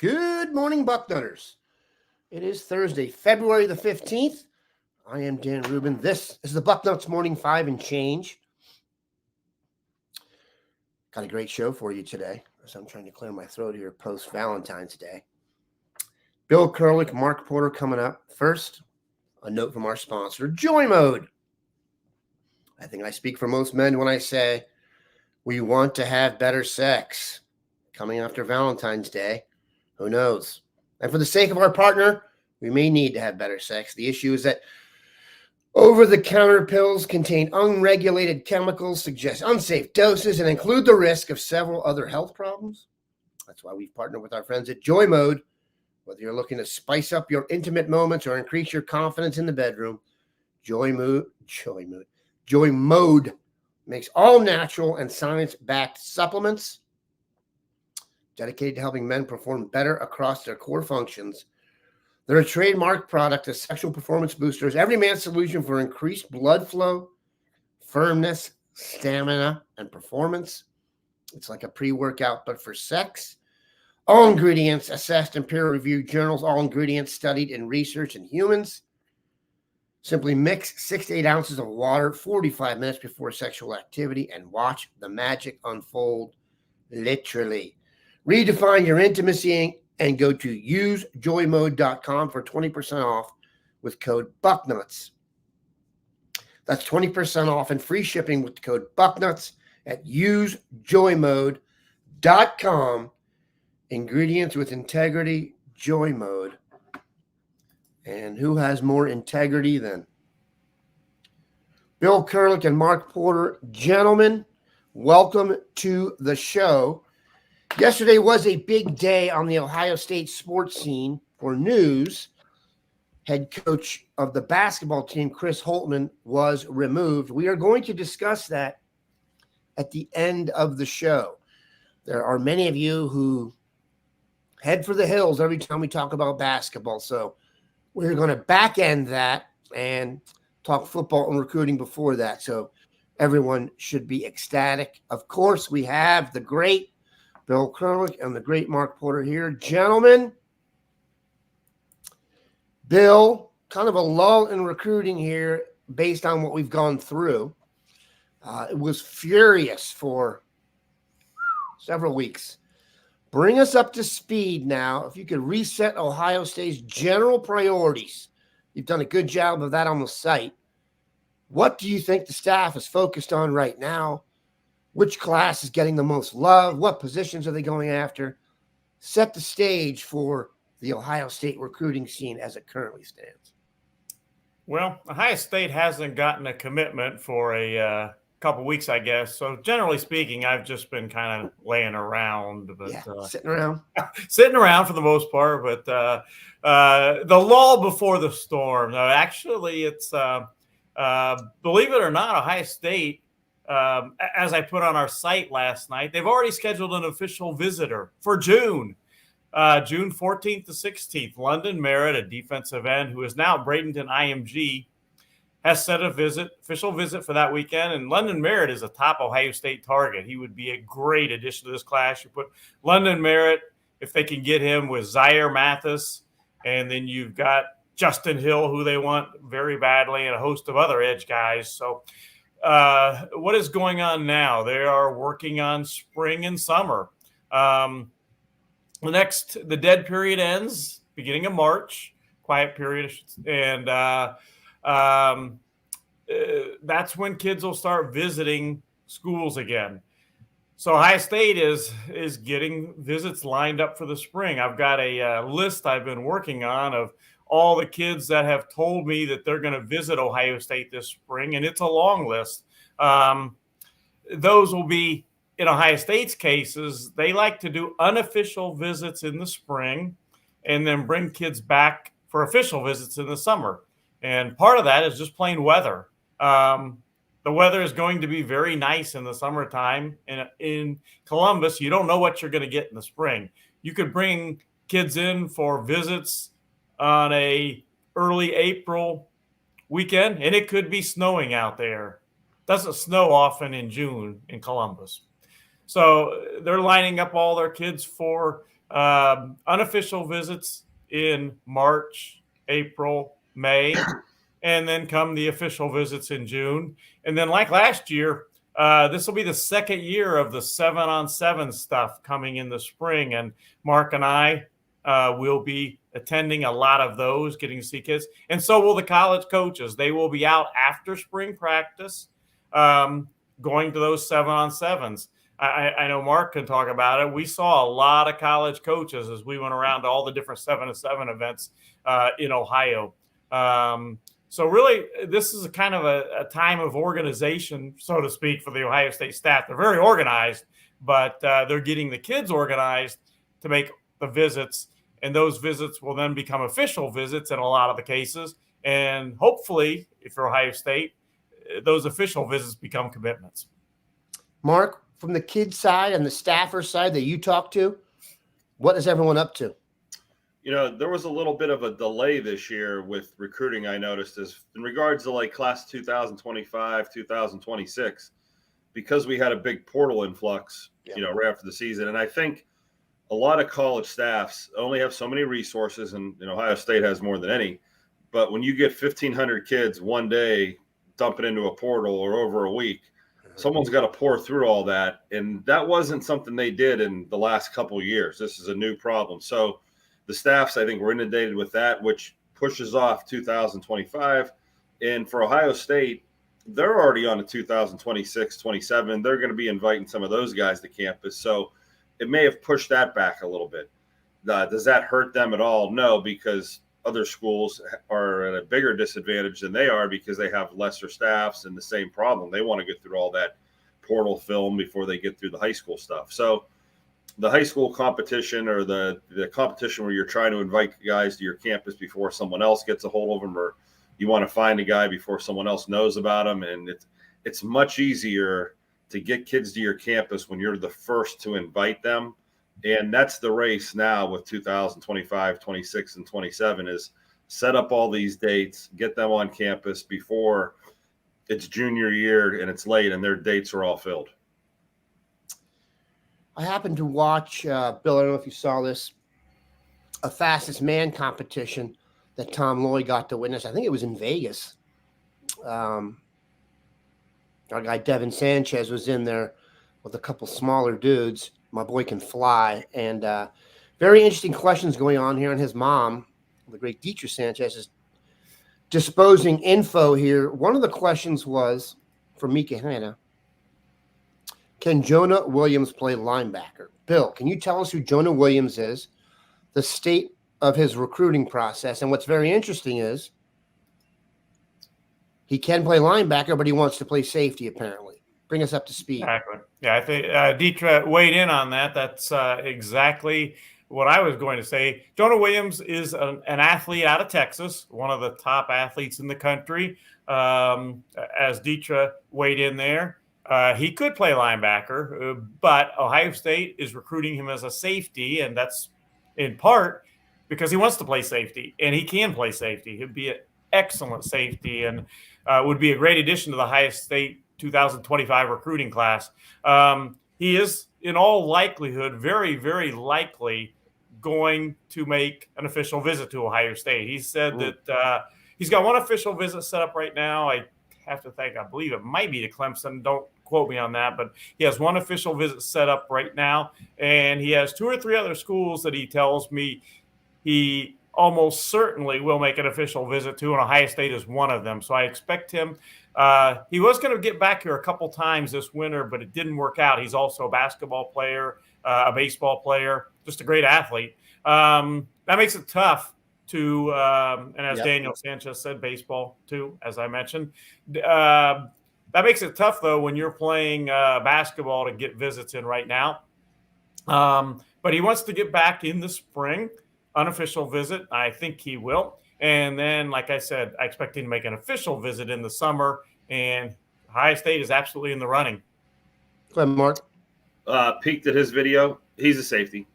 Good morning, Bucknutters. It is Thursday, February the 15th. I am Dan Rubin. This is the Bucknuts Morning 5 and change. Got a great show for you today, as I'm trying to clear my throat here post-Valentine's Day. Bill Kurelic, Mark Porter coming up. First, a note from our sponsor, Joy Mode. I think I speak for most men when I say we want to have better sex. Coming after Valentine's Day, who knows? And for the sake of our partner, we may need to have better sex. The issue is that over-the-counter pills contain unregulated chemicals, suggest unsafe doses, and include the risk of several other health problems. That's why we've partnered with our friends at Joy Mode. Whether you're looking to spice up your intimate moments or increase your confidence in the bedroom, Joy Mode makes all natural and science-backed supplements dedicated to helping men perform better across their core functions. They're a trademark product of sexual performance boosters, every man's solution for increased blood flow, firmness, stamina, and performance. It's like a pre-workout, but for sex. All ingredients assessed in peer-reviewed journals, all ingredients studied in research in humans. Simply mix 6 to 8 ounces of water 45 minutes before sexual activity and watch the magic unfold, literally. Redefine your intimacy and go to usejoymode.com for 20% off with code BUCKNUTS. That's 20% off and free shipping with the code BUCKNUTS at usejoymode.com. Ingredients with integrity, Joy Mode. And who has more integrity than Bill Kurelic and Mark Porter? Gentlemen, welcome to the show. Yesterday was a big day on the Ohio State sports scene for news. Head coach of the basketball team, Chris Holtmann, was removed. We are going to discuss that at the end of the show. There are many of you who head for the hills every time we talk about basketball. So we're going to back end that and talk football and recruiting before that. So everyone should be ecstatic. Of course, we have the great Bill Kurelic and the great Mark Porter here. Gentlemen, Bill, kind of a lull in recruiting here based on what we've gone through. It was furious for several weeks. Bring us up to speed now. If you could reset Ohio State's general priorities. You've done a good job of that on the site. What do you think the staff is focused on right now? Which class is getting the most love? What positions are they going after? Set the stage for the Ohio State recruiting scene as it currently stands. Well, Ohio State hasn't gotten a commitment for a couple weeks, I guess. So generally speaking, I've just been kind of laying around. But, sitting around. Sitting around for the most part. But the lull before the storm. No, actually, it's, believe it or not, Ohio State, as I put on our site last night, they've already scheduled an official visitor for June 14th to 16th. London Merritt, a defensive end who is now Bradenton IMG, has set official visit for that weekend. And London Merritt is a top Ohio State target. He would be a great addition to this class. You put London Merritt, if they can get him, with Zaire Mathis, and then you've got Justin Hill, who they want very badly, and a host of other edge guys. So what is going on now? They are working on spring and summer. The dead period ends beginning of March, quiet period, and that's when kids will start visiting schools again. So Ohio State is getting visits lined up for the spring. I've got a list I've been working on of all the kids that have told me that they're going to visit Ohio State this spring, and it's a long list. Those will be, in Ohio State's cases, they like to do unofficial visits in the spring and then bring kids back for official visits in the summer. And part of that is just plain weather. The weather is going to be very nice in the summertime. And in Columbus, you don't know what you're going to get in the spring. You could bring kids in for visits on a early April weekend, and it could be snowing out there. Doesn't snow often in June in Columbus. So they're lining up all their kids for unofficial visits in March, April, May, and then come the official visits in June. And then, like last year, this will be the second year of the 7-on-7 stuff coming in the spring. And Mark and I will be attending a lot of those, getting to see kids. And so will the college coaches. They will be out after spring practice, going to those 7-on-7s. I know Mark can talk about it. We saw a lot of college coaches as we went around to all the different 7-on-7 events in Ohio. So really, this is a kind of a time of organization, so to speak, for the Ohio State staff. They're very organized, but they're getting the kids organized to make the visits, and those visits will then become official visits in a lot of the cases. And hopefully, if you're Ohio State, those official visits become commitments. Mark, from the kids side and the staffer side that you talk to, what is everyone up to? There was a little bit of a delay this year with recruiting, I noticed, is in regards to like class 2025, 2026, because we had a big portal influx, right after the season. And I think a lot of college staffs only have so many resources, and Ohio State has more than any. But when you get 1,500 kids one day dumping into a portal or over a week, someone's got to pour through all that. And that wasn't something they did in the last couple of years. This is a new problem. So the staffs, I think, were inundated with that, which pushes off 2025. And for Ohio State, they're already on to 2026, 27. They're going to be inviting some of those guys to campus. So it may have pushed that back a little bit. Does that hurt them at all? No, because other schools are at a bigger disadvantage than they are because they have lesser staffs and the same problem. They want to get through all that portal film before they get through the high school stuff. So the high school competition, or the competition where you're trying to invite guys to your campus before someone else gets a hold of them, or you want to find a guy before someone else knows about them. And it's much easier to get kids to your campus when you're the first to invite them. And that's the race now with 2025, 26, and 27 is set up all these dates, get them on campus before it's junior year and it's late and their dates are all filled. I happened to watch, Bill, I don't know if you saw this, a fastest man competition that Tom Loy got to witness. I think it was in Vegas. Our guy Devin Sanchez was in there with a couple smaller dudes. My boy can fly. And very interesting questions going on here. And his mom, the great Dietrich Sanchez, is disposing info here. One of the questions was from Mika Hanna. Can Jonah Williams play linebacker? Bill, can you tell us who Jonah Williams is, the state of his recruiting process? And what's very interesting is he can play linebacker, but he wants to play safety, apparently. Bring us up to speed. Exactly. Yeah, I think Dietrich weighed in on that. That's exactly what I was going to say. Jonah Williams is an athlete out of Texas, one of the top athletes in the country. As Dietrich weighed in there, he could play linebacker, but Ohio State is recruiting him as a safety, and that's in part because he wants to play safety, and he can play safety. He'd be an excellent safety and would be a great addition to the Ohio State 2025 recruiting class. He is, in all likelihood, very, very likely going to make an official visit to Ohio State. He said that he's got one official visit set up right now. I have to think, I believe it might be to Clemson. Don't quote me on that, but he has one official visit set up right now, and he has 2 or 3 other schools that he tells me he almost certainly will make an official visit to, and Ohio State is one of them. So I expect him. He was going to get back here a couple times this winter, but it didn't work out. He's also a basketball player, a baseball player, just a great athlete. That makes it tough to, and as Daniel Sanchez said, baseball too, as I mentioned. That makes it tough, though, when you're playing basketball to get visits in right now. But he wants to get back in the spring, unofficial visit. I think he will. And then, like I said, I expect him to make an official visit in the summer, and Ohio State is absolutely in the running. Go ahead, Mark. Peeked at his video. He's a safety.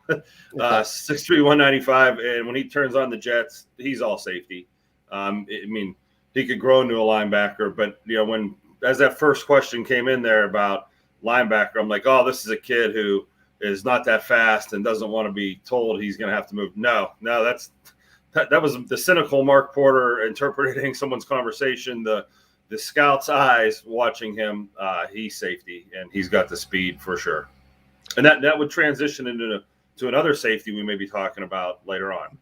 6'3", 195, and when he turns on the jets, he's all safety. I mean, he could grow into a linebacker, but when as that first question came in there about linebacker, I'm like, oh, this is a kid who is not that fast and doesn't want to be told he's going to have to move. No, that was the cynical Mark Porter interpreting someone's conversation. The scout's eyes watching him. He's safety, and he's got the speed for sure. And that would transition to another safety we may be talking about later on.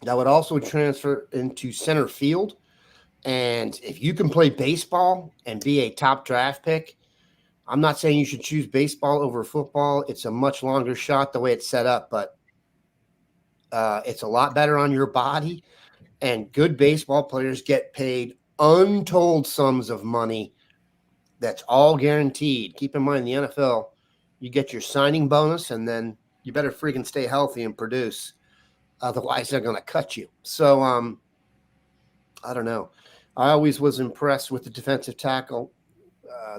That would also transfer into center field. And if you can play baseball and be a top draft pick, I'm not saying you should choose baseball over football. It's a much longer shot the way it's set up, but it's a lot better on your body. And good baseball players get paid untold sums of money. That's all guaranteed. Keep in mind, the NFL, you get your signing bonus, and then you better freaking stay healthy and produce. Otherwise, they're going to cut you. So, I don't know. I always was impressed with the defensive tackle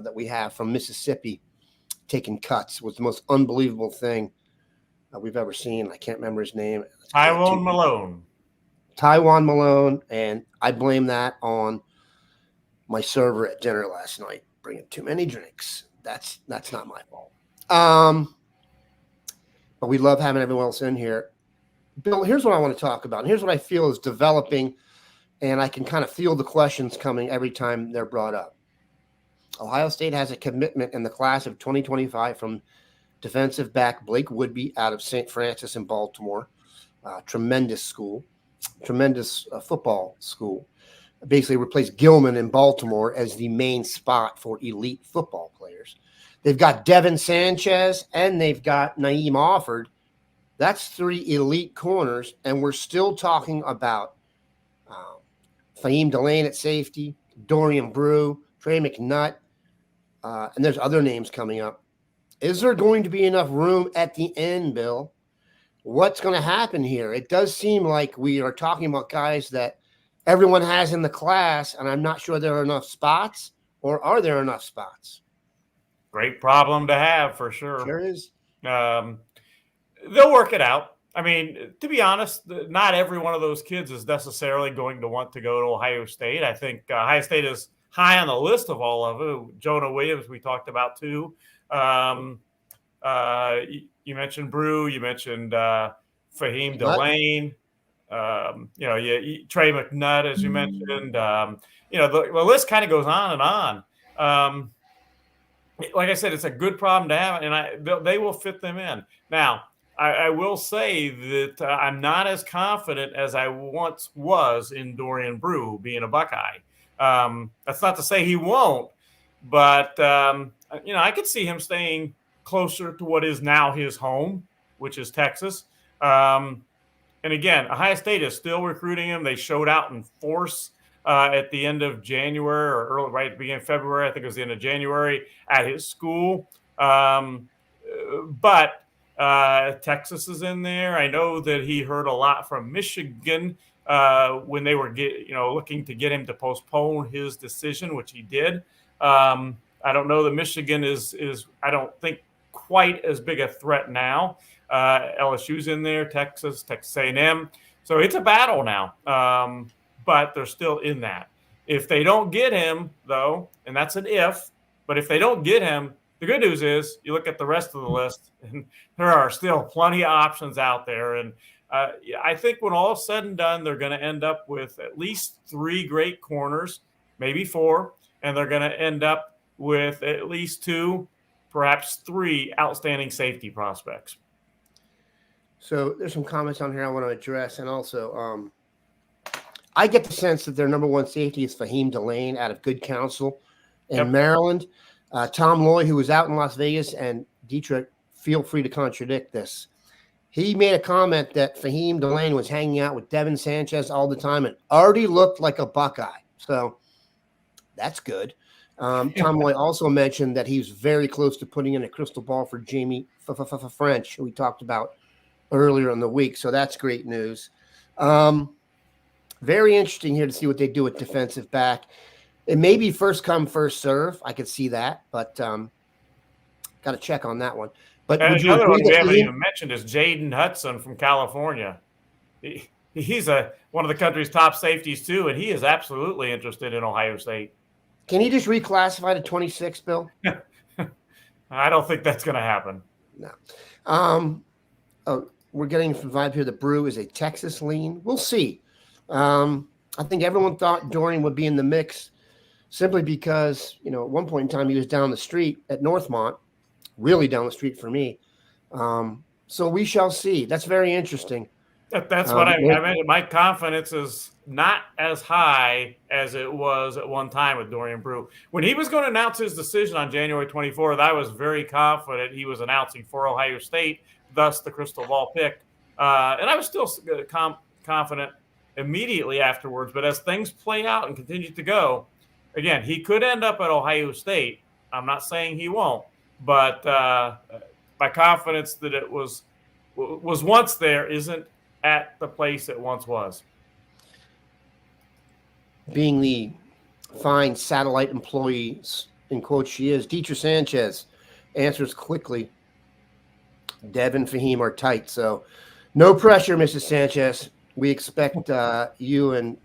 that we have from Mississippi taking cuts. Was the most unbelievable thing we've ever seen. I can't remember his name. Tywone Malone. Tywone Malone, and I blame that on my server at dinner last night, bringing too many drinks. That's not my fault. But we love having everyone else in here. Bill, here's what I want to talk about. And here's what I feel is developing, and I can kind of feel the questions coming every time they're brought up. Ohio State has a commitment in the class of 2025 from defensive back Blake Woodby out of St. Francis in Baltimore. Tremendous school, tremendous football school. Basically replaced Gilman in Baltimore as the main spot for elite football players. They've got Devin Sanchez and they've got Naeem Offord. That's 3 elite corners, and we're still talking about Fahim Delane at safety, Dorian Brew, Trey McNutt, and there's other names coming up. Is there going to be enough room at the end, Bill? What's going to happen here? It does seem like we are talking about guys that everyone has in the class, and I'm not sure there are enough spots, or are there enough spots? Great problem to have for sure. Sure is. They'll work it out. I mean, to be honest, not every one of those kids is necessarily going to want to go to Ohio State. I think Ohio State is high on the list of all of them. Jonah Williams, we talked about too. You mentioned Brew. You mentioned Fahim Delane. Trey McNutt, as you mentioned. The list kind of goes on and on. Like I said, it's a good problem to have, and they will fit them in. Now, I will say that I'm not as confident as I once was in Dorian Brew being a Buckeye. That's not to say he won't, but I could see him staying closer to what is now his home, which is Texas. And again, Ohio State is still recruiting him. They showed out in force at the end of January or early, right at the beginning of February. I think it was the end of January at his school. But Texas is in there. I know that he heard a lot from Michigan when they were looking to get him to postpone his decision, which he did. I don't know that Michigan is I don't think quite as big a threat now. LSU's in there, Texas A&M. So it's a battle now, but they're still in that. If they don't get him, though, and that's an if, but if they don't get him, the good news is you look at the rest of the list, and there are still plenty of options out there. And I think when all is said and done, they're going to end up with at least 3 great corners, maybe 4, and they're going to end up with at least 2, perhaps 3 outstanding safety prospects. So there's some comments on here I want to address. And also, I get the sense that their number 1 safety is Fahim Delane out of Good Counsel in Maryland. Tom Loy, who was out in Las Vegas, and Dietrich, feel free to contradict this. He made a comment that Fahim Delane was hanging out with Devin Sanchez all the time and already looked like a Buckeye. So that's good. Tom Loy also mentioned that he was very close to putting in a crystal ball for Jamie French, who we talked about earlier in the week. So that's great news. Very interesting here to see what they do with defensive back. It may be first come, first serve. I could see that, but got to check on that one. But another one we haven't even mentioned is Jaden Hudson from California. He's one of the country's top safeties too, and he is absolutely interested in Ohio State. Can he just reclassify to 26, Bill? I don't think that's going to happen. No. We're getting some vibe here. The Brew is a Texas lean. We'll see. I think everyone thought Dorian would be in the mix simply because, at one point in time, he was down the street at Northmont, really down the street for me. So we shall see. That's very interesting. That's what I mean. My confidence is not as high as it was at one time with Dorian Brew. When he was going to announce his decision on January 24th, I was very confident he was announcing for Ohio State, thus the crystal ball pick. And I was still confident immediately afterwards. But as things play out and continue to go, again, he could end up at Ohio State. I'm not saying he won't, but my confidence that it was once there isn't at the place it once was. Being the fine satellite employee, in quotes, she is, Deetra Sanchez answers quickly. Dev and Fahim are tight, so no pressure, Mrs. Sanchez. We expect you and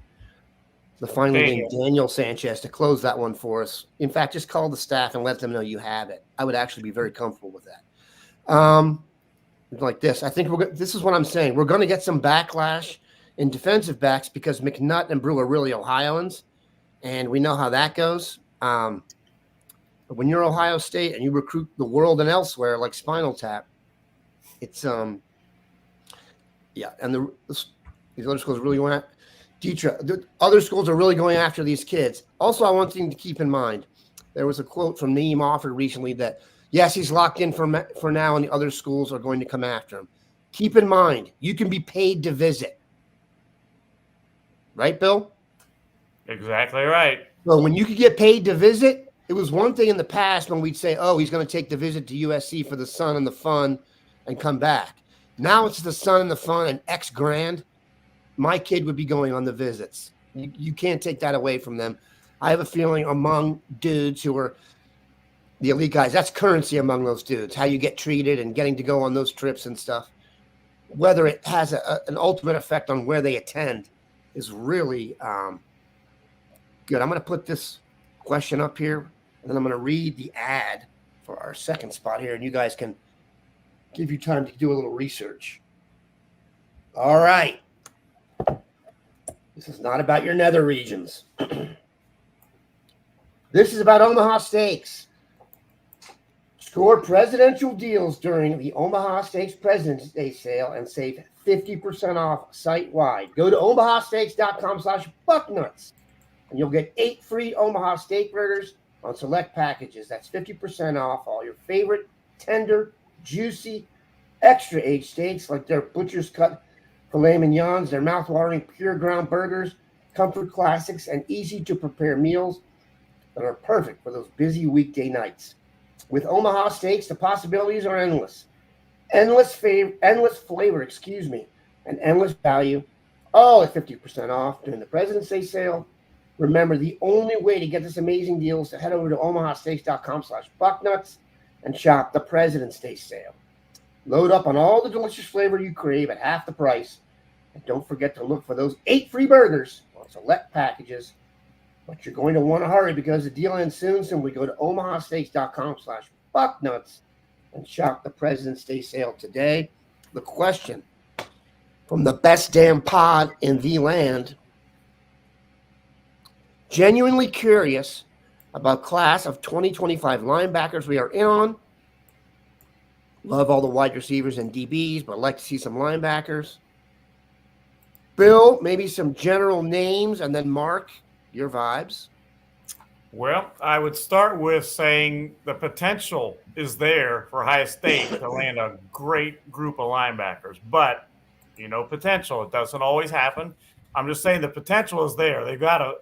the finally named Daniel Sanchez to close that one for us. In fact, just call the staff and let them know you have it. I would actually be very comfortable with that. Like this, I think this is what I'm saying. We're going to get some backlash in defensive backs because McNutt and Brew are really Ohioans, and we know how that goes. But when you're Ohio State and you recruit the world and elsewhere like Spinal Tap, it's and these other schools are really going at Deetra. The other schools are really going after these kids. Also, I want you to keep in mind there was a quote from Naeem Offord recently that, yes, he's locked in for now, and the other schools are going to come after him. Keep in mind, you can be paid to visit. Right, Bill? Exactly right. So when you could get paid to visit, it was one thing in the past when we'd say, oh, he's going to take the visit to USC for the sun and the fun and come back. Now it's the sun and the fun and X grand. My kid would be going on the visits. You can't take that away from them. I have a feeling among dudes who are the elite guys, that's currency among those dudes, how you get treated and getting to go on those trips and stuff. Whether it has an ultimate effect on where they attend is really good. I'm going to put this question up here, and then I'm going to read the ad for our second spot here, and you guys can give you time to do a little research. All right. This is not about your nether regions. This is about Omaha Steaks. Score presidential deals during the Omaha Steaks President's Day sale and save 50% off site-wide. Go to omahasteaks.com/bucknuts, and you'll get 8 free Omaha steak burgers on select packages. That's 50% off all your favorite tender, juicy, extra-aged steaks like their butcher's cut filet mignons, their mouth-watering pure ground burgers, comfort classics, and easy-to-prepare meals that are perfect for those busy weekday nights. With Omaha Steaks, the possibilities are endless. Endless flavor, and endless value, all at 50% off during the President's Day sale. Remember, the only way to get this amazing deal is to head over to omahasteaks.com/bucknuts and shop the President's Day sale. Load up on all the delicious flavor you crave at half the price. And don't forget to look for those 8 free burgers on select packages. But you're going to want to hurry because the deal ends soon. So we go to omahasteaks.com/bucknuts and shop the President's Day sale today. The question from the best damn pod in the land. Genuinely curious about class of 2025 linebackers we are in on. Love all the wide receivers and DBs, but I'd like to see some linebackers. Bill, maybe some general names, and then Mark, your vibes. Well, I would start with saying the potential is there for Ohio State to land a great group of linebackers. But, potential. It doesn't always happen. I'm just saying the potential is there. They've got a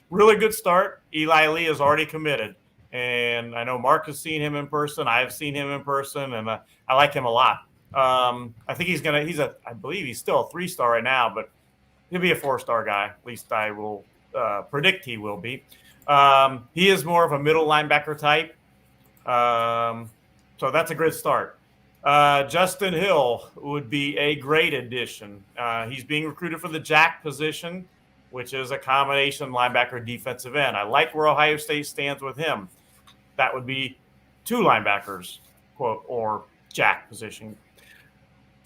really good start. Eli Lee is already committed. And I know Mark has seen him in person. I've seen him in person, and I like him a lot. I think I believe he's still a 3-star right now, but he'll be a 4-star guy. At least I will predict he will be. He is more of a middle linebacker type. So that's a great start. Justin Hill would be a great addition. He's being recruited for the jack position, which is a combination linebacker defensive end. I like where Ohio State stands with him. That would be two linebackers, quote, or jack position.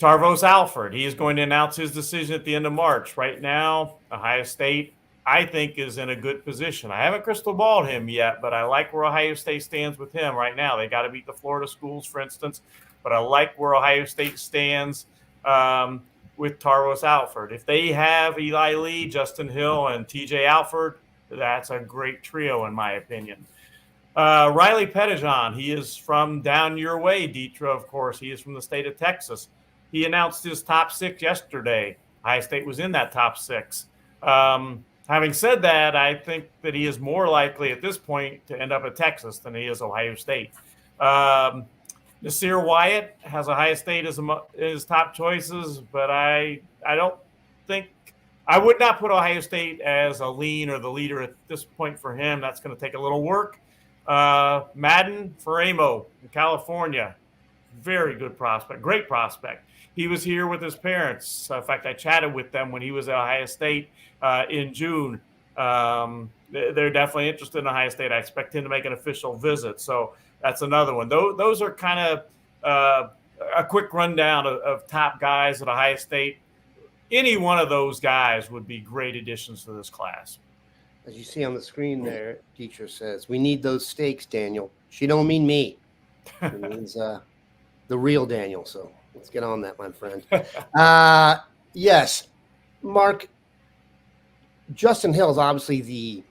Tarvos Alford, he is going to announce his decision at the end of March. Right now, Ohio State, I think, is in a good position. I haven't crystal balled him yet, but I like where Ohio State stands with him right now. They got to beat the Florida schools, for instance, but I like where Ohio State stands with Tarvos Alford. If they have Eli Lee, Justin Hill, and TJ Alford, that's a great trio, in my opinion. Riley Pettijohn, he is from down your way, Deetra, of course. He is from the state of Texas. He announced his top 6 yesterday. Ohio State was in that top 6. Having said that, I think that he is more likely at this point to end up at Texas than he is Ohio State. Nasir Wyatt has Ohio State as his top choices, but I don't think – I would not put Ohio State as a lean or the leader at this point for him. That's going to take a little work. Madden Faramo in California, very good prospect, great prospect. He was here with his parents. In fact, I chatted with them when he was at Ohio State in June. They're definitely interested in Ohio State. I expect him to make an official visit. So that's another one. Those are kind of a quick rundown of top guys at Ohio State. Any one of those guys would be great additions to this class. As you see on the screen there, teacher says, "We need those steaks, Daniel." She don't mean me. It means the real Daniel. So let's get on that, my friend. Yes, Mark, Justin Hill is obviously the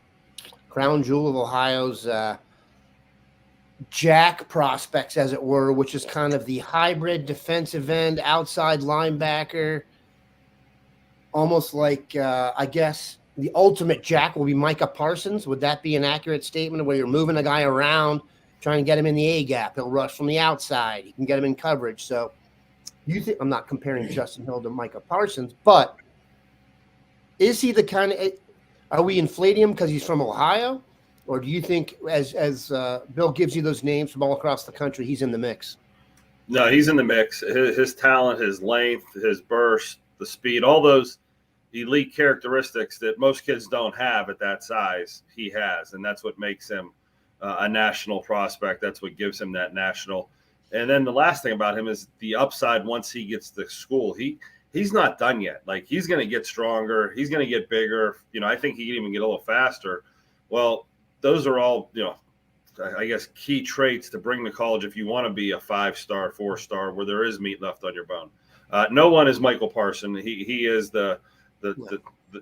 crown jewel of Ohio's jack prospects, as it were, which is kind of the hybrid defensive end, outside linebacker, almost like, I guess, the ultimate jack will be Micah Parsons. Would that be an accurate statement where you're moving a guy around, trying to get him in the A gap? He'll rush from the outside. You can get him in coverage. So you think, I'm not comparing Justin Hill to Micah Parsons, but is he the kind of, are we inflating him because he's from Ohio? Or do you think as Bill gives you those names from all across the country, he's in the mix? No, he's in the mix. His talent, his length, his burst, the speed, all those elite characteristics that most kids don't have at that size, he has. And that's what makes him a national prospect. That's what gives him that national. And then the last thing about him is the upside once he gets to school. He's not done yet. Like, he's going to get stronger. He's going to get bigger. You know, I think he can even get a little faster. Well, those are all, you know, I guess key traits to bring to college if you want to be a 5-star, 4-star, where there is meat left on your bone. No one is Michael Parson. He is the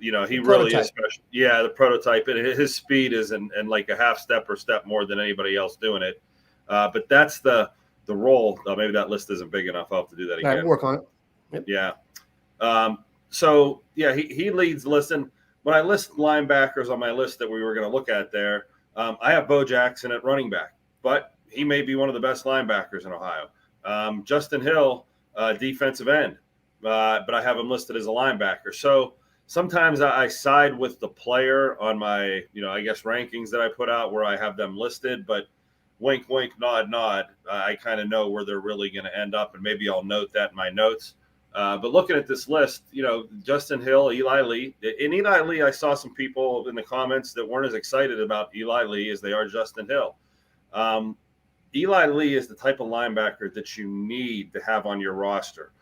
you know, he really is special. Yeah, the prototype. And his speed is and like a half step or step more than anybody else doing it. But that's the role. Maybe that list isn't big enough. I'll have to do that again. Right, work on it. Yep. Yeah. So yeah, he leads the list. And when I list linebackers on my list that we were going to look at there, I have Bo Jackson at running back, but he may be one of the best linebackers in Ohio. Justin Hill, defensive end, but I have him listed as a linebacker. So sometimes I side with the player on my, you know, I guess rankings that I put out where I have them listed, but wink, wink, nod, nod. I kind of know where they're really going to end up, and maybe I'll note that in my notes. But looking at this list, you know, Justin Hill, Eli Lee. In Eli Lee, I saw some people in the comments that weren't as excited about Eli Lee as they are Justin Hill. Eli Lee is the type of linebacker that you need to have on your roster.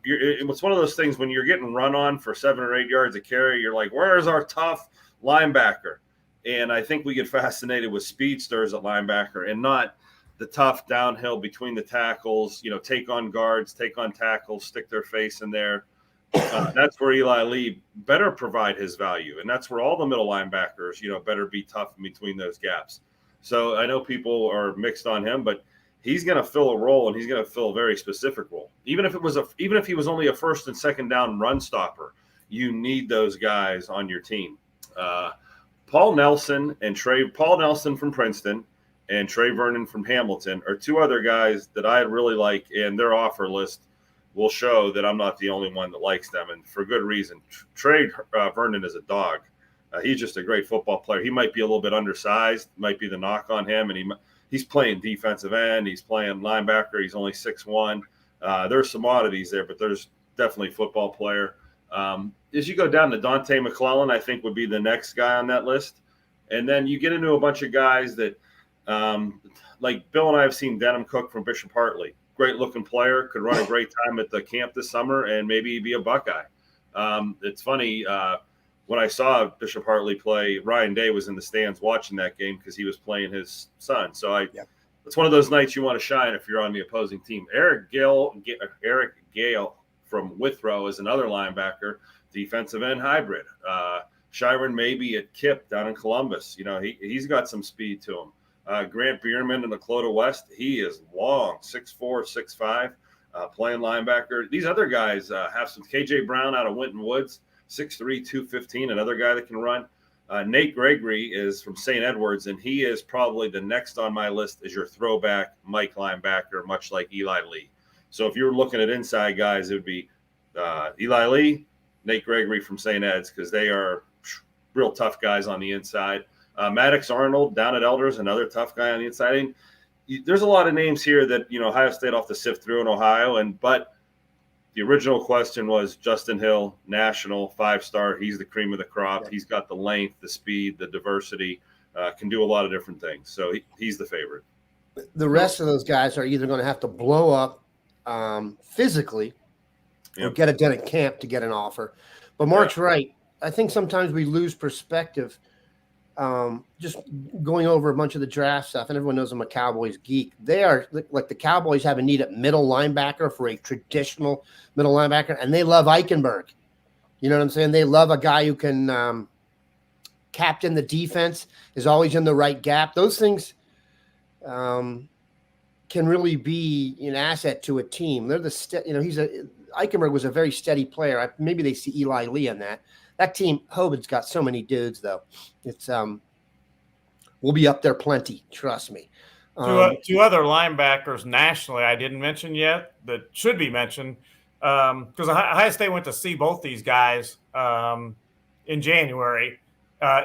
It's one of those things when you're getting run on for 7 or 8 yards a carry, you're like, where is our tough linebacker? And I think we get fascinated with speedsters at linebacker and not the tough downhill between the tackles, you know, take on guards, take on tackles, stick their face in there. That's where Eli Lee better provide his value. And that's where all the middle linebackers, you know, better be tough in between those gaps. So I know people are mixed on him, but he's going to fill a role, and he's going to fill a very specific role. Even if he was only a first and second down run stopper, you need those guys on your team. Paul Nelson from Princeton and Trey Vernon from Hamilton are 2 other guys that I really like, and their offer list will show that I'm not the only one that likes them, and for good reason. Trey Vernon is a dog. He's just a great football player. He might be a little bit undersized, might be the knock on him, and he's playing defensive end. He's playing linebacker. He's only 6'1". There's some oddities there, but there's definitely a football player. As you go down to Dante McClellan, I think would be the next guy on that list. And then you get into a bunch of guys that Like Bill and I have seen Denham Cook from Bishop Hartley. Great looking player, could run a great time at the camp this summer and maybe be a Buckeye. It's funny, when I saw Bishop Hartley play, Ryan Day was in the stands watching that game because he was playing his son. So it's one of those nights you want to shine if you're on the opposing team. Eric Gale from Withrow is another linebacker, defensive end hybrid. Shiren Maybe at Kip down in Columbus. He's got some speed to him. Grant Bierman in the Clota West, he is long, 6'4", 6'5", playing linebacker. These other guys have some. KJ Brown out of Winton Woods, 6'3", 215, another guy that can run. Nate Gregory is from St. Edwards, and he is probably the next on my list as your throwback Mike linebacker, much like Eli Lee. So if you're looking at inside guys, it would be Eli Lee, Nate Gregory from St. Ed's, because they are real tough guys on the inside. Maddox Arnold down at Elders, another tough guy on the inside. I mean, there's a lot of names here that Ohio State off to sift through in Ohio, but the original question was Justin Hill, national 5-star. He's the cream of the crop. Yeah. He's got the length, the speed, the diversity, can do a lot of different things. So he's the favorite. The rest of those guys are either going to have to blow up physically or get it done at camp to get an offer. But Mark's right. I think sometimes we lose perspective. Just going over a bunch of the draft stuff, and everyone knows I'm a Cowboys geek. They are like the Cowboys have a need at middle linebacker for a traditional middle linebacker, and they love Eichenberg. You know what I'm saying? They love a guy who can captain the defense, is always in the right gap. Those things can really be an asset to a team. They're Eichenberg was a very steady player. Maybe they see Eli Lee on that. That team, Hoban's got so many dudes, though. It's we'll be up there plenty. Trust me. Two other linebackers nationally I didn't mention yet that should be mentioned because Ohio State went to see both these guys in January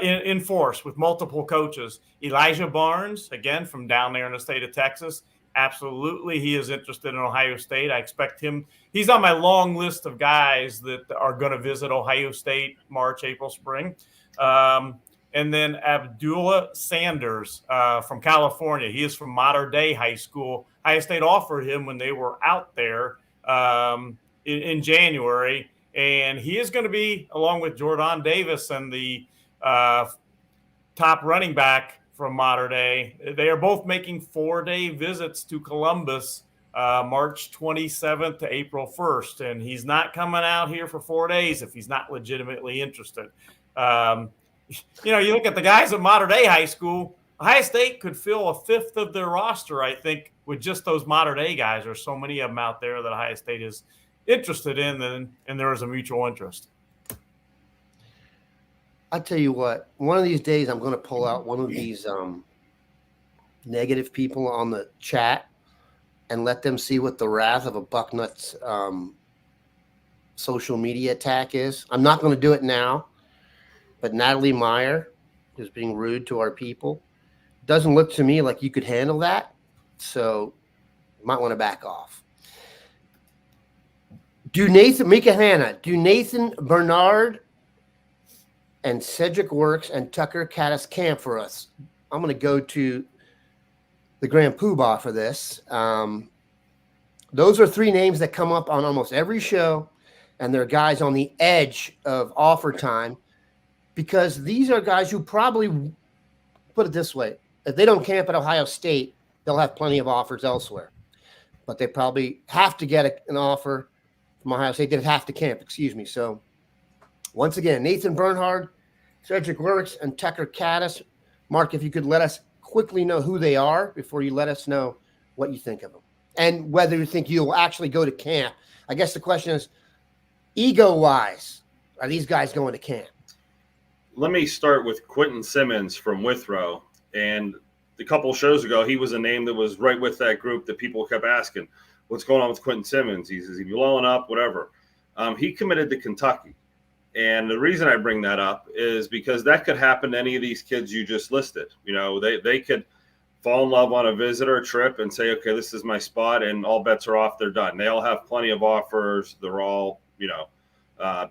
in force with multiple coaches. Elijah Barnes, again from down there in the state of Texas. Absolutely, he is interested in Ohio State. I expect him. He's on my long list of guys that are going to visit Ohio State March, April, spring. And then Abdullah Sanders from California. He is from Mater Dei High School. Ohio State offered him when they were out there in January. And he is going to be, along with Jordan Davis and the top running back from Mater Dei. They are both making 4-day visits to Columbus March 27th to April 1st. And he's not coming out here for 4 days if he's not legitimately interested. You look at the guys at Mater Dei High School, Ohio State could fill a fifth of their roster, I think, with just those Mater Dei guys. There's so many of them out there that Ohio State is interested in, and there is a mutual interest. I tell you what, one of these days I'm going to pull out one of these negative people on the chat and let them see what the wrath of a Bucknuts social media attack is. I'm not going to do it now, but Natalie Meyer is being rude to our people. Doesn't look to me like you could handle that, so you might want to back off. Mika Hanna, do Nathan Bernard and Cedric Works and Tucker Caddis camp for us? I'm going to go to the Grand Poobah for this. Those are three names that come up on almost every show, and they're guys on the edge of offer time because these are guys who probably, put it this way, if they don't camp at Ohio State, they'll have plenty of offers elsewhere. But they probably have to get an offer from Ohio State. They'd have to camp, So once again, Nathan Bernhard, Cedric Works, and Tucker Caddis. Mark, if you could let us quickly know who they are before you let us know what you think of them and whether you think you'll actually go to camp. I guess the question is, ego-wise, are these guys going to camp? Let me start with Quentin Simmons from Withrow. And a couple shows ago, he was a name that was right with that group that people kept asking, what's going on with Quentin Simmons? Is he blowing up? Whatever. He committed to Kentucky. And the reason I bring that up is because that could happen to any of these kids you just listed. They could fall in love on a visitor trip and say, okay, this is my spot, and all bets are off. They're done. They all have plenty of offers. They're all,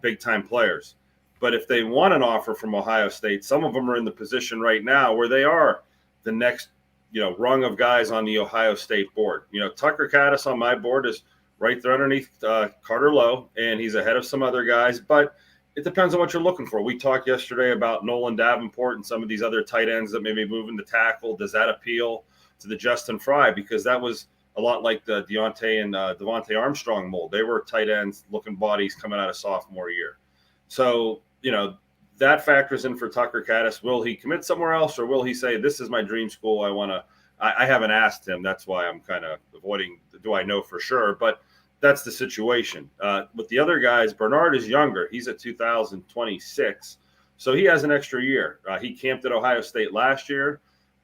big-time players. But if they want an offer from Ohio State, some of them are in the position right now where they are the next rung of guys on the Ohio State board. Tucker Caddis on my board is right there underneath Carter Lowe, and he's ahead of some other guys, but it depends on what you're looking for. We talked yesterday about Nolan Davenport and some of these other tight ends that maybe move into tackle. Does that appeal to the Justin Fry? Because that was a lot like the Deontay and Devontae Armstrong mold. They were tight ends looking bodies coming out of sophomore year. So, that factors in for Tucker Caddis. Will he commit somewhere else, or will he say, this is my dream school? I haven't asked him. That's why I'm kind of avoiding, do I know for sure? But that's the situation. With the other guys, Bernard is younger. He's at 2026. So he has an extra year. He camped at Ohio State last year.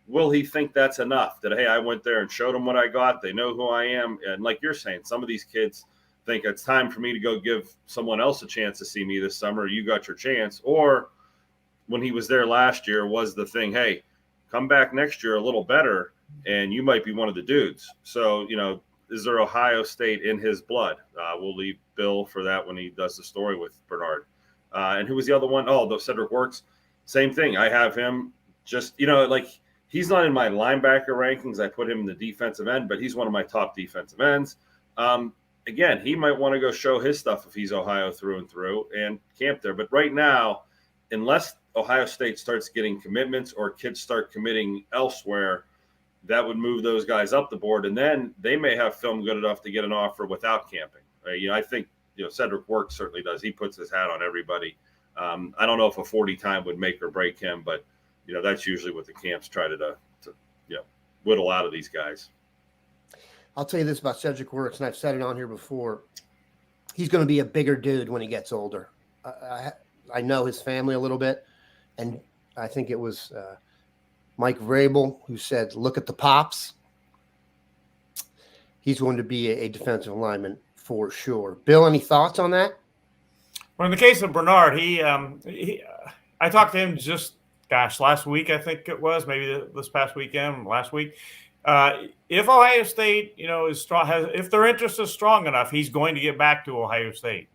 Will he think that's enough? That, hey, I went there and showed them what I got. They know who I am. And like you're saying, some of these kids think it's time for me to go give someone else a chance to see me this summer. You got your chance. Or when he was there last year was the thing, hey, come back next year a little better, and you might be one of the dudes. So, is there Ohio State in his blood? We'll leave Bill for that when he does the story with Bernard. And who was the other one? Oh, the Cedric Works. Same thing. I have him just, he's not in my linebacker rankings. I put him in the defensive end, but he's one of my top defensive ends. Again, he might want to go show his stuff if he's Ohio through and through and camp there. But right now, unless Ohio State starts getting commitments or kids start committing elsewhere, that would move those guys up the board. And then they may have film good enough to get an offer without camping. I think, Cedric Works certainly does. He puts his hat on everybody. I don't know if a 40 time would make or break him, but, that's usually what the camps try to whittle out of these guys. I'll tell you this about Cedric Works, and I've said it on here before. He's going to be a bigger dude when he gets older. I know his family a little bit, and I think it was Mike Vrabel who said, look at the pops. He's going to be a defensive lineman for sure. Bill, any thoughts on that? Well, in the case of Bernard, I talked to him just, last week, I think it was, maybe this past weekend, last week. If Ohio State, is strong, if their interest is strong enough, he's going to get back to Ohio State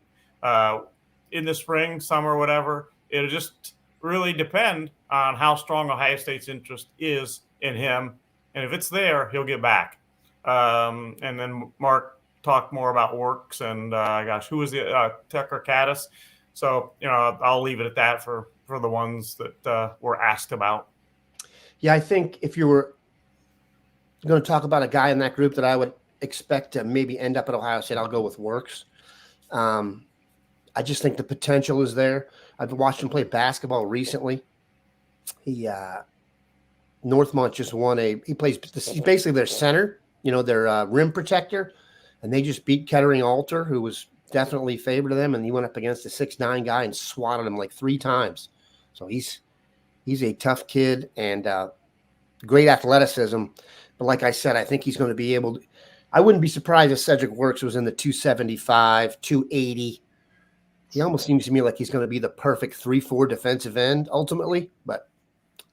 in the spring, summer, whatever. It'll just really depend on how strong Ohio State's interest is in him, and if it's there, he'll get back. And then Mark talked more about Works and who was the Tucker Caddis? So I'll leave it at that for the ones that were asked about. Yeah, I think if you were going to talk about a guy in that group that I would expect to maybe end up at Ohio State, I'll go with Works. I just think the potential is there. I've watched him play basketball recently. He Northmont just won he's basically their center, their rim protector, and they just beat Kettering Alter, who was definitely favored to them, and he went up against a 6'9" guy and swatted him like 3 times. So he's a tough kid and great athleticism. But like I said, I think he's going to be able to – I wouldn't be surprised if Cedric Works was in the 275, 280. He almost seems to me like he's going to be the perfect 3-4 defensive end ultimately, but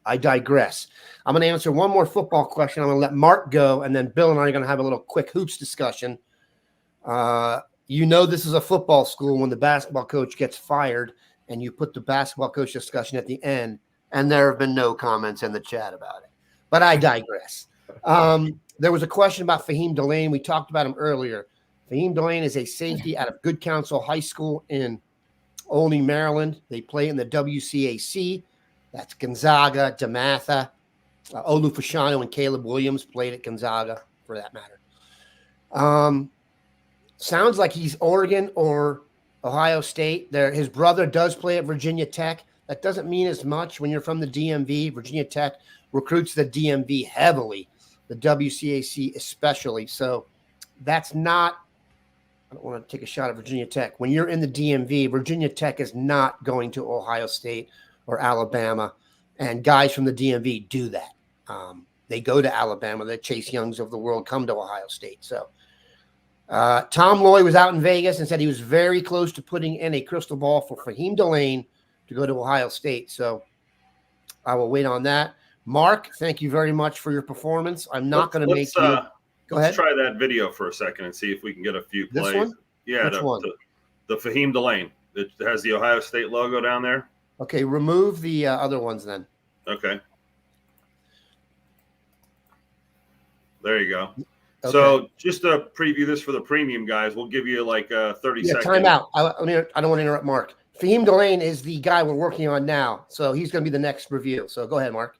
I digress. I'm going to answer one more football question. I'm going to let Mark go, and then Bill and I are going to have a little quick hoops discussion. This is a football school when the basketball coach gets fired and you put the basketball coach discussion at the end, and there have been no comments in the chat about it. But I digress. There was a question about Fahim Delane. We talked about him earlier. Fahim Delane is a safety out of Good Counsel High School in Olney, Maryland. They play in the WCAC. That's Gonzaga, DeMatha, Olu Fashanu, and Caleb Williams played at Gonzaga, for that matter. Sounds like he's Oregon or Ohio State. His brother does play at Virginia Tech. That doesn't mean as much when you're from the DMV. Virginia Tech recruits the DMV heavily, the WCAC especially. So that's not – I don't want to take a shot at Virginia Tech. When you're in the DMV, Virginia Tech is not going to Ohio State or Alabama, and guys from the DMV do that. They go to Alabama. The Chase Youngs of the world come to Ohio State. So Tom Loy was out in Vegas and said he was very close to putting in a crystal ball for Fahim Delane to go to Ohio State. So I will wait on that. Mark, thank you very much for your performance. I'm not going to make you – go ahead. Let's try that video for a second and see if we can get a few plays. This one? Yeah, Which one? The Fahim Delane. It has the Ohio State logo down there. Okay, remove the other ones then. Okay. There you go. Okay. So just to preview this for the premium guys, we'll give you like a 30-second. Time out. I don't want to interrupt Mark. Fahim Delane is the guy we're working on now, so he's going to be the next review. So go ahead, Mark.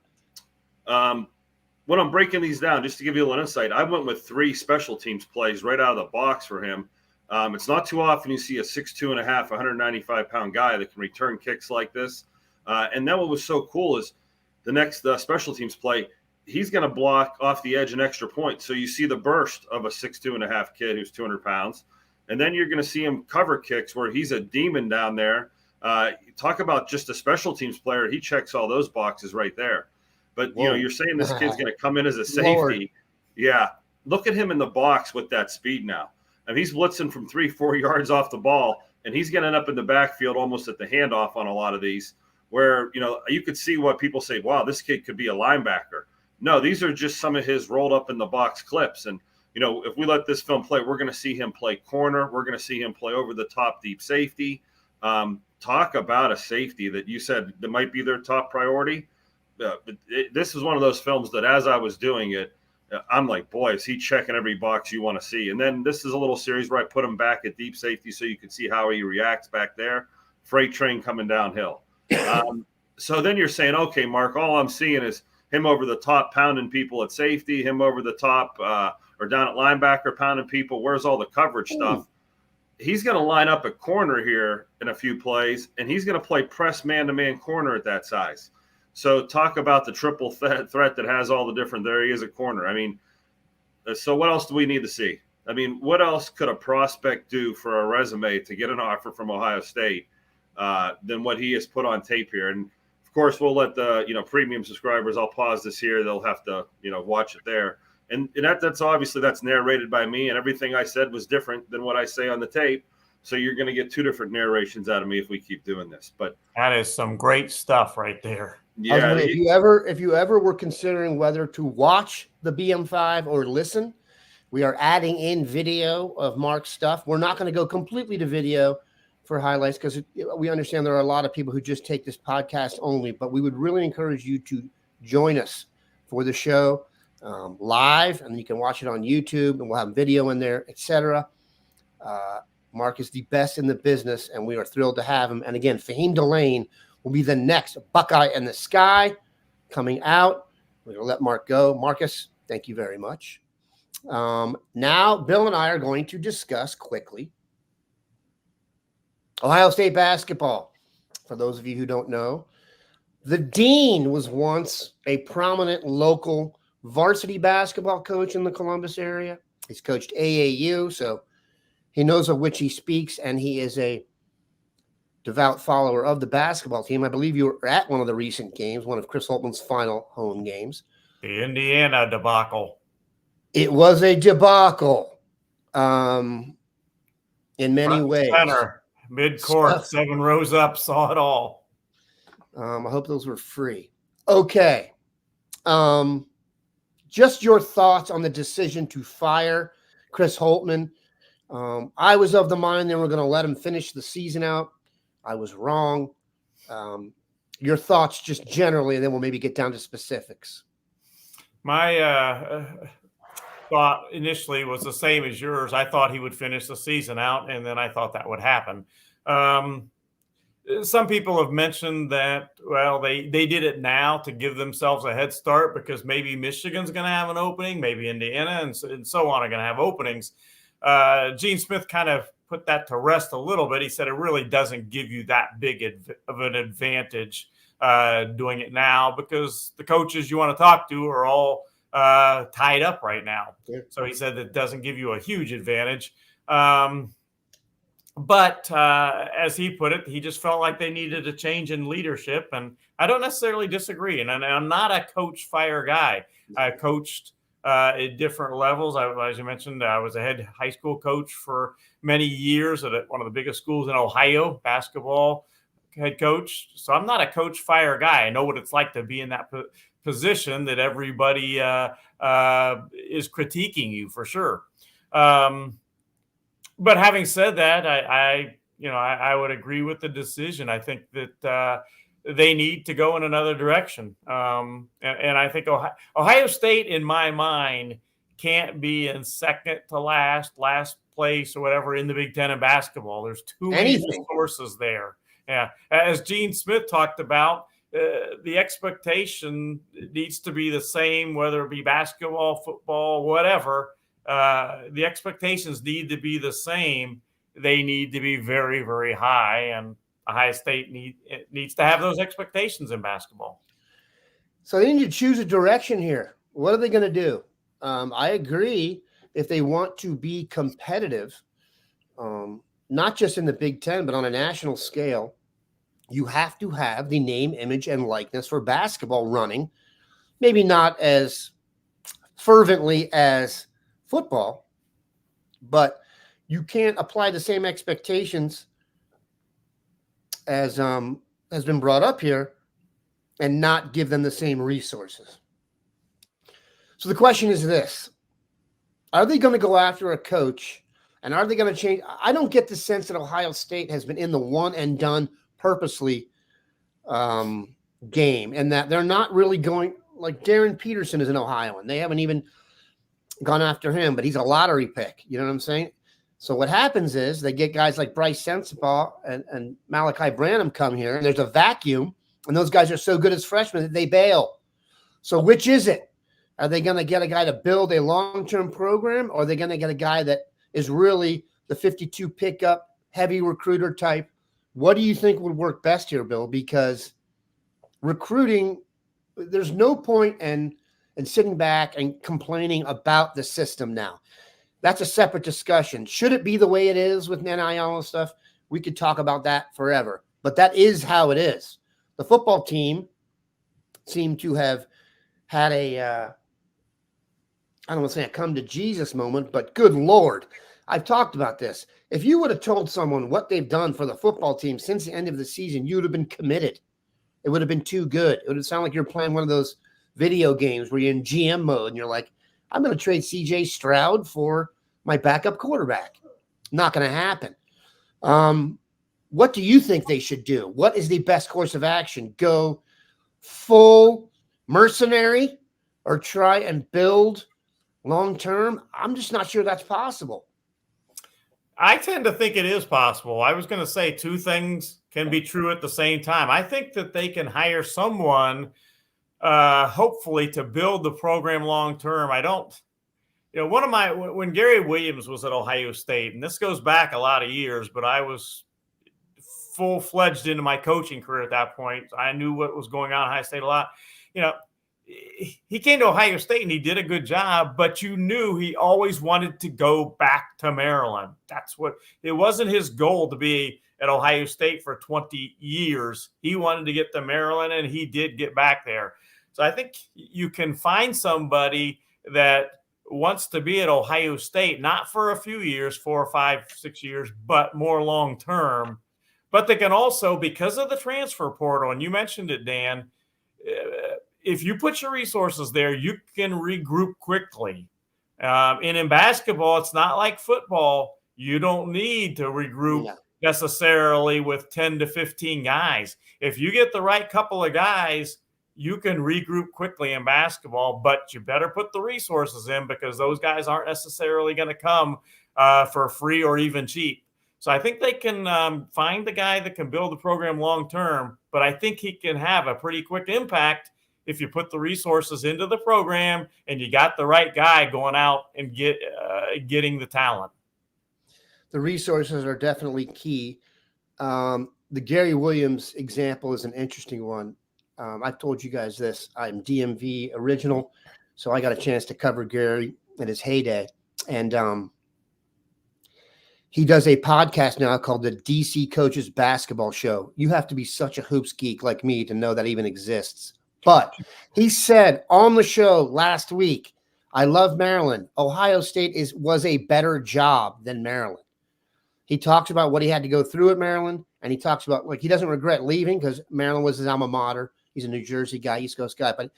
When I'm breaking these down, just to give you a little insight, I went with 3 special teams plays right out of the box for him. It's not too often you see a 6'2.5", 195-pound guy that can return kicks like this. And then what was so cool is the next special teams play, he's going to block off the edge an extra point. So you see the burst of a 6'2.5" kid who's 200 pounds. And then you're going to see him cover kicks where he's a demon down there. Talk about just a special teams player. He checks all those boxes right there. But, you know, you're saying this kid's going to come in as a safety. Lord. Yeah. Look at him in the box with that speed now. And he's blitzing from 3-4 yards off the ball, and he's getting up in the backfield almost at the handoff on a lot of these where, you know, you could see what people say, wow, this kid could be a linebacker. No, these are just some of his rolled up in the box clips. And, you know, if we let this film play, we're going to see him play corner. We're going to see him play over the top deep safety. Talk about a safety that you said that might be their top priority. This is one of those films that as I was doing it, I'm like, boy, is he checking every box you want to see. And then this is a little series where I put him back at deep safety so you can see how he reacts back there. Freight train coming downhill. So then you're saying, okay, Mark, all I'm seeing is him over the top pounding people at safety, him over the top or down at linebacker pounding people. Where's all the coverage stuff? He's going to line up at corner here in a few plays, and he's going to play press man-to-man corner at that size. So talk about the triple threat that has all the different – there he is at corner. I mean, so what else do we need to see? I mean, what else could a prospect do for a resume to get an offer from Ohio State than what he has put on tape here? And, of course, we'll let the, you know, premium subscribers – I'll pause this here. They'll have to, you know, watch it there. And that's obviously that's narrated by me, and everything I said was different than what I say on the tape. So you're going to get 2 different narrations out of me if we keep doing this. But that is some great stuff right there. Yeah, if you ever were considering whether to watch the BM5 or listen, we are adding in video of Mark's stuff. We're not going to go completely to video for highlights because we understand there are a lot of people who just take this podcast only, but we would really encourage you to join us for the show live, and you can watch it on YouTube, and we'll have video in there, etc. Mark is the best in the business, and we are thrilled to have him. And again, Fahim Delane will be the next Buckeye in the Sky coming out. We're going to let Mark go. Marcus, thank you very much. Now, Bill and I are going to discuss quickly Ohio State basketball. For those of you who don't know, the dean was once a prominent local varsity basketball coach in the Columbus area. He's coached AAU, so he knows of which he speaks, and he is a devout follower of the basketball team. I believe you were at one of the recent games, one of Chris Holtmann's final home games. The Indiana debacle. It was a debacle in many ways. Center, mid-court, 7 rows up, saw it all. I hope those were free. Okay. Just your thoughts on the decision to fire Chris Holtmann. I was of the mind they were going to let him finish the season out. I was wrong. Your thoughts just generally, and then we'll maybe get down to specifics. My thought initially was the same as yours. I thought he would finish the season out, and then I thought that would happen. Some people have mentioned that, well, they did it now to give themselves a head start because maybe Michigan's going to have an opening, maybe Indiana and so on are going to have openings. Gene Smith kind of put that to rest a little bit. He said it really doesn't give you that big of an advantage doing it now because the coaches you want to talk to are all tied up right now. Yeah. So he said that doesn't give you a huge advantage. But as he put it, he just felt like they needed a change in leadership. And I don't necessarily disagree. And I'm not a coach fire guy. I coached at different levels. As you mentioned, I was a head high school coach for many years at one of the biggest schools in Ohio, basketball head coach. So I'm not a coach fire guy. I know what it's like to be in that position that everybody is critiquing you for sure. But having said that, I would agree with the decision. I think that they need to go in another direction. And I think Ohio State, in my mind, can't be in second to last place, or whatever in the Big Ten in basketball. There's too many resources there. Yeah, as Gene Smith talked about, the expectation needs to be the same, whether it be basketball, football, whatever. The expectations need to be the same. They need to be very, very high, and Ohio State needs to have those expectations in basketball. So they need to choose a direction here. What are they going to do? I agree. If they want to be competitive, not just in the Big Ten, but on a national scale, you have to have the name, image, and likeness for basketball running. Maybe not as fervently as football, but you can't apply the same expectations as has been brought up here and not give them the same resources. So the question is this: are they going to go after a coach, and are they going to change? I don't get the sense that Ohio State has been in the one and done purposely game, and that they're not really going, like Darren Peterson is an Ohioan. They haven't even gone after him, but he's a lottery pick. You know what I'm saying? So what happens is they get guys like Bryce Sensabaugh and Malachi Branham come here, and there's a vacuum, and those guys are so good as freshmen that they bail. So which is it? Are they going to get a guy to build a long-term program, or are they going to get a guy that is really the 52 pickup, heavy recruiter type? What do you think would work best here, Bill? Because recruiting, there's no point in sitting back and complaining about the system now. That's a separate discussion. Should it be the way it is with NIL and stuff? We could talk about that forever. But that is how it is. The football team seemed to have had I don't want to say a come to Jesus moment, but good Lord, I've talked about this. If you would have told someone what they've done for the football team since the end of the season, you would have been committed. It would have been too good. It would have sounded like you're playing one of those video games where you're in GM mode and you're like, I'm going to trade CJ Stroud for my backup quarterback. Not going to happen. What do you think they should do? What is the best course of action? Go full mercenary or try and build long-term? I'm just not sure that's possible. I tend to think it is possible. I was going to say two things can be true at the same time. I think that they can hire someone, hopefully, to build the program long-term. When Gary Williams was at Ohio State, and this goes back a lot of years, but I was full-fledged into my coaching career at that point. I knew what was going on at Ohio State a lot. He came to Ohio State and he did a good job, but you knew he always wanted to go back to Maryland. It wasn't his goal to be at Ohio State for 20 years. He wanted to get to Maryland, and he did get back there. So I think you can find somebody that wants to be at Ohio State, not for a few years, 4 or 5, 6 years, but more long-term. But they can also, because of the transfer portal, and you mentioned it, Dan, if you put your resources there, you can regroup quickly. And in basketball, it's not like football. You don't need to regroup necessarily with 10 to 15 guys. If you get the right couple of guys, you can regroup quickly in basketball, but you better put the resources in, because those guys aren't necessarily going to come for free or even cheap. So I think they can find the guy that can build the program long-term, but I think he can have a pretty quick impact if you put the resources into the program and you got the right guy going out and getting the talent. The resources are definitely key. The Gary Williams example is an interesting one. I've told you guys this. I'm DMV original, so I got a chance to cover Gary in his heyday. And he does a podcast now called the DC Coaches Basketball Show. You have to be such a hoops geek like me to know that even exists. But he said on the show last week, I love Maryland. Ohio State was a better job than Maryland. He talks about what he had to go through at Maryland, and he talks about, like, he doesn't regret leaving because Maryland was his alma mater. He's a New Jersey guy, East Coast guy. But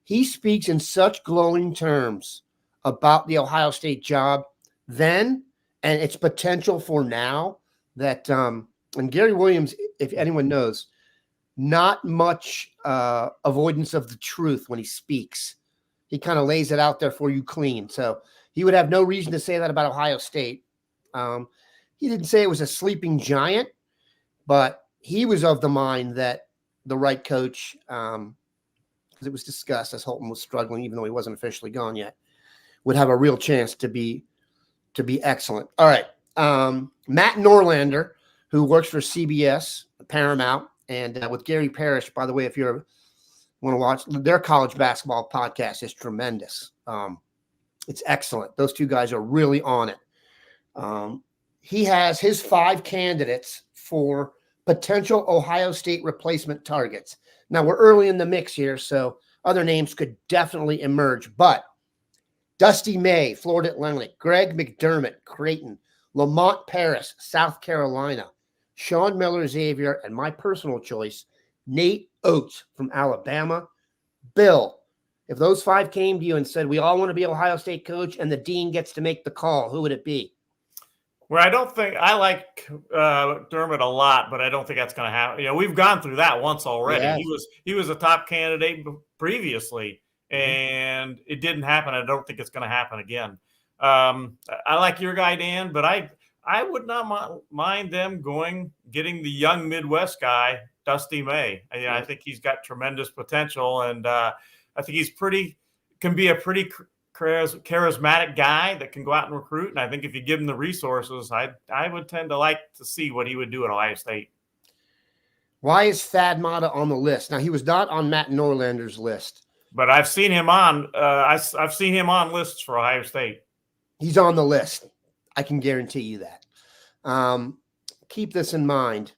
he speaks in such glowing terms about the Ohio State job then and its potential for now that and Gary Williams, if anyone knows, not much avoidance of the truth when he speaks. he kind of lays it out there for you clean. So he would have no reason to say that about Ohio State. He didn't say it was a sleeping giant, but he was of the mind that the right coach, because it was discussed as Holtmann was struggling, even though he wasn't officially gone yet, would have a real chance to be excellent. All right. Matt Norlander, who works for CBS, Paramount, and with Gary Parrish, by the way, if you want to watch their college basketball podcast, is tremendous. It's excellent. Those two guys are really on it. He has his 5 candidates for potential Ohio State replacement targets. Now, we're early in the mix here, so other names could definitely emerge, but Dusty May, Florida Atlantic, Greg McDermott, Creighton, Lamont Paris, South Carolina, Sean Miller Xavier, and my personal choice, Nate Oates from Alabama. Bill, if those 5 came to you and said, we all want to be Ohio State coach and the dean gets to make the call, who would it be? Well, I don't think I like Dermott a lot, but I don't think that's going to happen. You know, we've gone through that once already. Yes. He was a top candidate previously, and it didn't happen. I don't think it's going to happen again. I like your guy, Dan, but I would not mind them getting the young Midwest guy, Dusty May. I think he's got tremendous potential, and I think he's can be a pretty charismatic guy that can go out and recruit. And I think if you give him the resources, I would tend to like to see what he would do at Ohio State. Why is Thad Matta on the list? Now, he was not on Matt Norlander's list, but I've seen him on. I've seen him on lists for Ohio State. He's on the list. I can guarantee you that. Keep this in mind.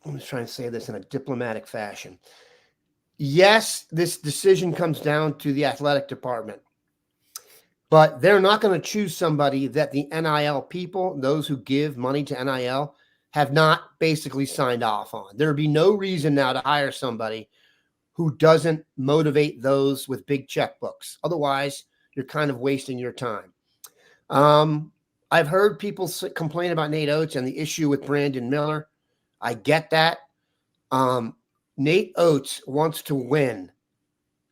I'm just trying to say this in a diplomatic fashion. Yes, this decision comes down to the athletic department, but they're not going to choose somebody that the NIL people, those who give money to NIL, have not basically signed off on. There would be no reason now to hire somebody who doesn't motivate those with big checkbooks. Otherwise, you're kind of wasting your time. I've heard people complain about Nate Oates and the issue with Brandon Miller. I get that. Nate Oates wants to win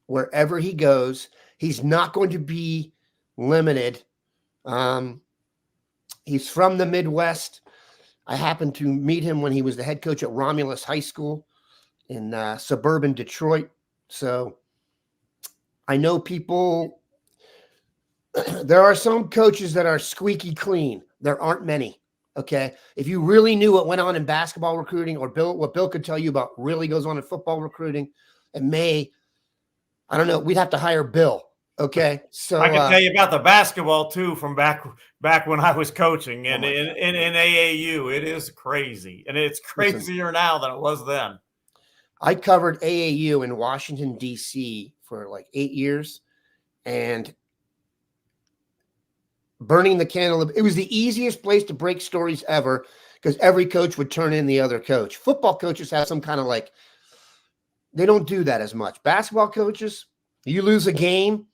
wherever he goes. He's not going to be limited. He's from the Midwest. I happened to meet him when he was the head coach at Romulus High School in suburban Detroit. So I know people, there are some coaches that are squeaky clean. There aren't many. Okay. If you really knew what went on in basketball recruiting, or what Bill could tell you about really goes on in football recruiting, I don't know, we'd have to hire Bill. Okay. So I can tell you about the basketball too, from back when I was coaching and in AAU. It is crazy. And it's crazier now than it was then. I covered AAU in Washington, D.C. for like 8 years, and burning the candle. It was the easiest place to break stories ever, because every coach would turn in the other coach. Football coaches have some kind of they don't do that as much. Basketball coaches, you lose a game,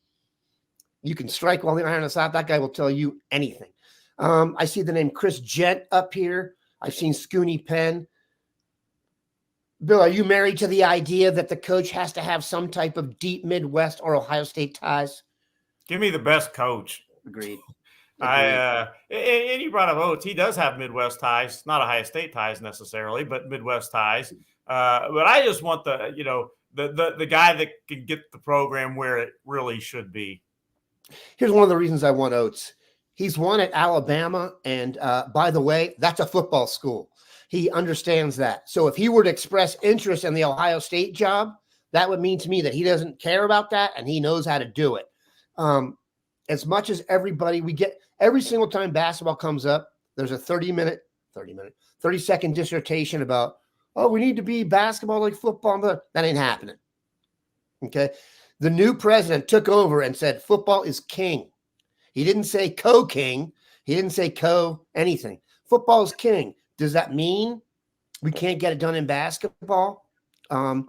you can strike while the iron is hot. That guy will tell you anything. I see the name Chris Jent up here. I've seen Scooney Penn. Bill, are you married to the idea that the coach has to have some type of deep Midwest or Ohio State ties? Give me the best coach. Agreed. And you brought up Oates. He does have Midwest ties, not Ohio State ties necessarily, but Midwest ties. But I just want the guy that can get the program where it really should be. Here's one of the reasons I want Oates. He's won at Alabama, and by the way, that's a football school. He understands that. So if he were to express interest in the Ohio State job, that would mean to me that he doesn't care about that, and he knows how to do it. As much as everybody, we get every single time basketball comes up, there's a 30-second dissertation about, oh, we need to be basketball like football. But that ain't happening. Okay. The new president took over and said, football is king. He didn't say co-king. He didn't say co-anything. Football is king. Does that mean we can't get it done in basketball? I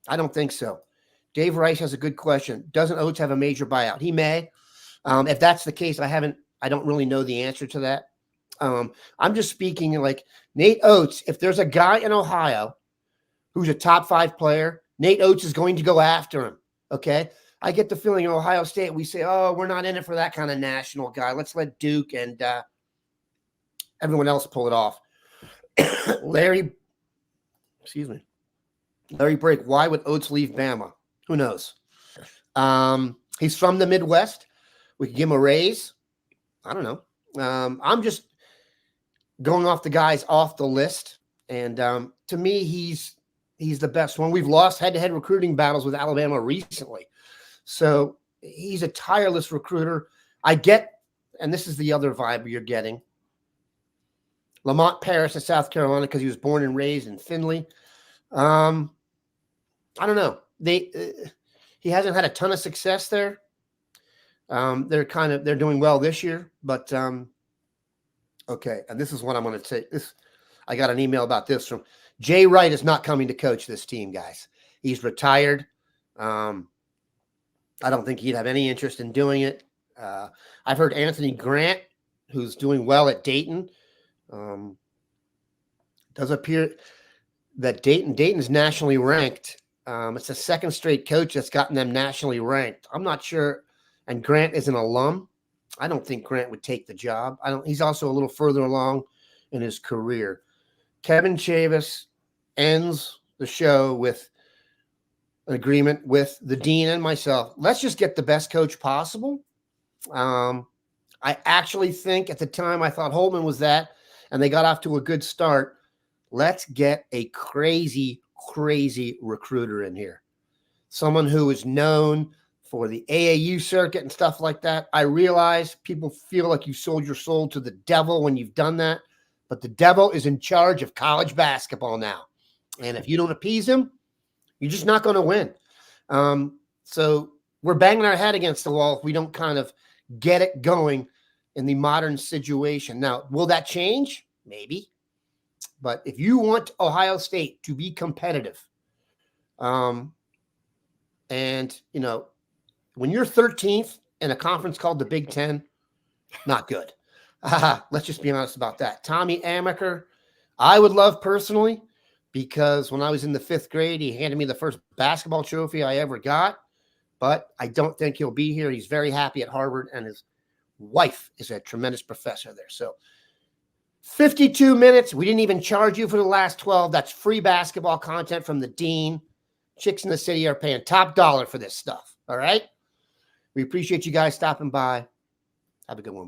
don't think so. Dave Rice has a good question. Doesn't Oates have a major buyout? He may. If that's the case, I don't really know the answer to that. I'm just speaking like Nate Oates. If there's a guy in Ohio who's a top 5 player Nate Oates is going to go after him. Okay. I get the feeling in Ohio State, we say, oh, we're not in it for that kind of national guy. Let's let Duke and everyone else pull it off. Larry Brake, why would Oates leave Bama? Who knows? He's from the Midwest. We could give him a raise. I don't know. I'm just going off the guys off the list. And to me, he's the best one. We've lost head-to-head recruiting battles with Alabama recently. So he's a tireless recruiter. I get, and this is the other vibe you're getting, Lamont Paris in South Carolina because he was born and raised in Findlay. I don't know. He hasn't had a ton of success there. They're doing well this year, but okay. And this is what I'm going to say. I got an email about this from Jay Wright is not coming to coach this team, guys. He's retired. I don't think he'd have any interest in doing it. I've heard Anthony Grant, who's doing well at Dayton, does appear that Dayton's nationally ranked. It's the second straight coach that's gotten them nationally ranked. I'm not sure. And Grant is an alum. I don't think Grant would take the job. He's also a little further along in his career. Kevin Chavis ends the show with an agreement with the dean and myself. Let's just get the best coach possible. I actually think at the time I thought Holtmann was that, and they got off to a good start. Let's get a crazy, crazy recruiter in here. Someone who is known for the AAU circuit and stuff like that. I realize people feel like you sold your soul to the devil when you've done that, but the devil is in charge of college basketball now. And if you don't appease him, you're just not going to win. So we're banging our head against the wall if we don't kind of get it going in the modern situation. Now, will that change? Maybe. But if you want Ohio State to be competitive, and, you know, when you're 13th in a conference called the Big Ten, not good. Let's just be honest about that. Tommy Amaker, I would love personally, because when I was in the 5th grade, he handed me the first basketball trophy I ever got, but I don't think he'll be here. He's very happy at Harvard, and his wife is a tremendous professor there. So 52 minutes. We didn't even charge you for the last 12. That's free basketball content from the dean. Chicks in the city are paying top dollar for this stuff. All right. We appreciate you guys stopping by. Have a good one.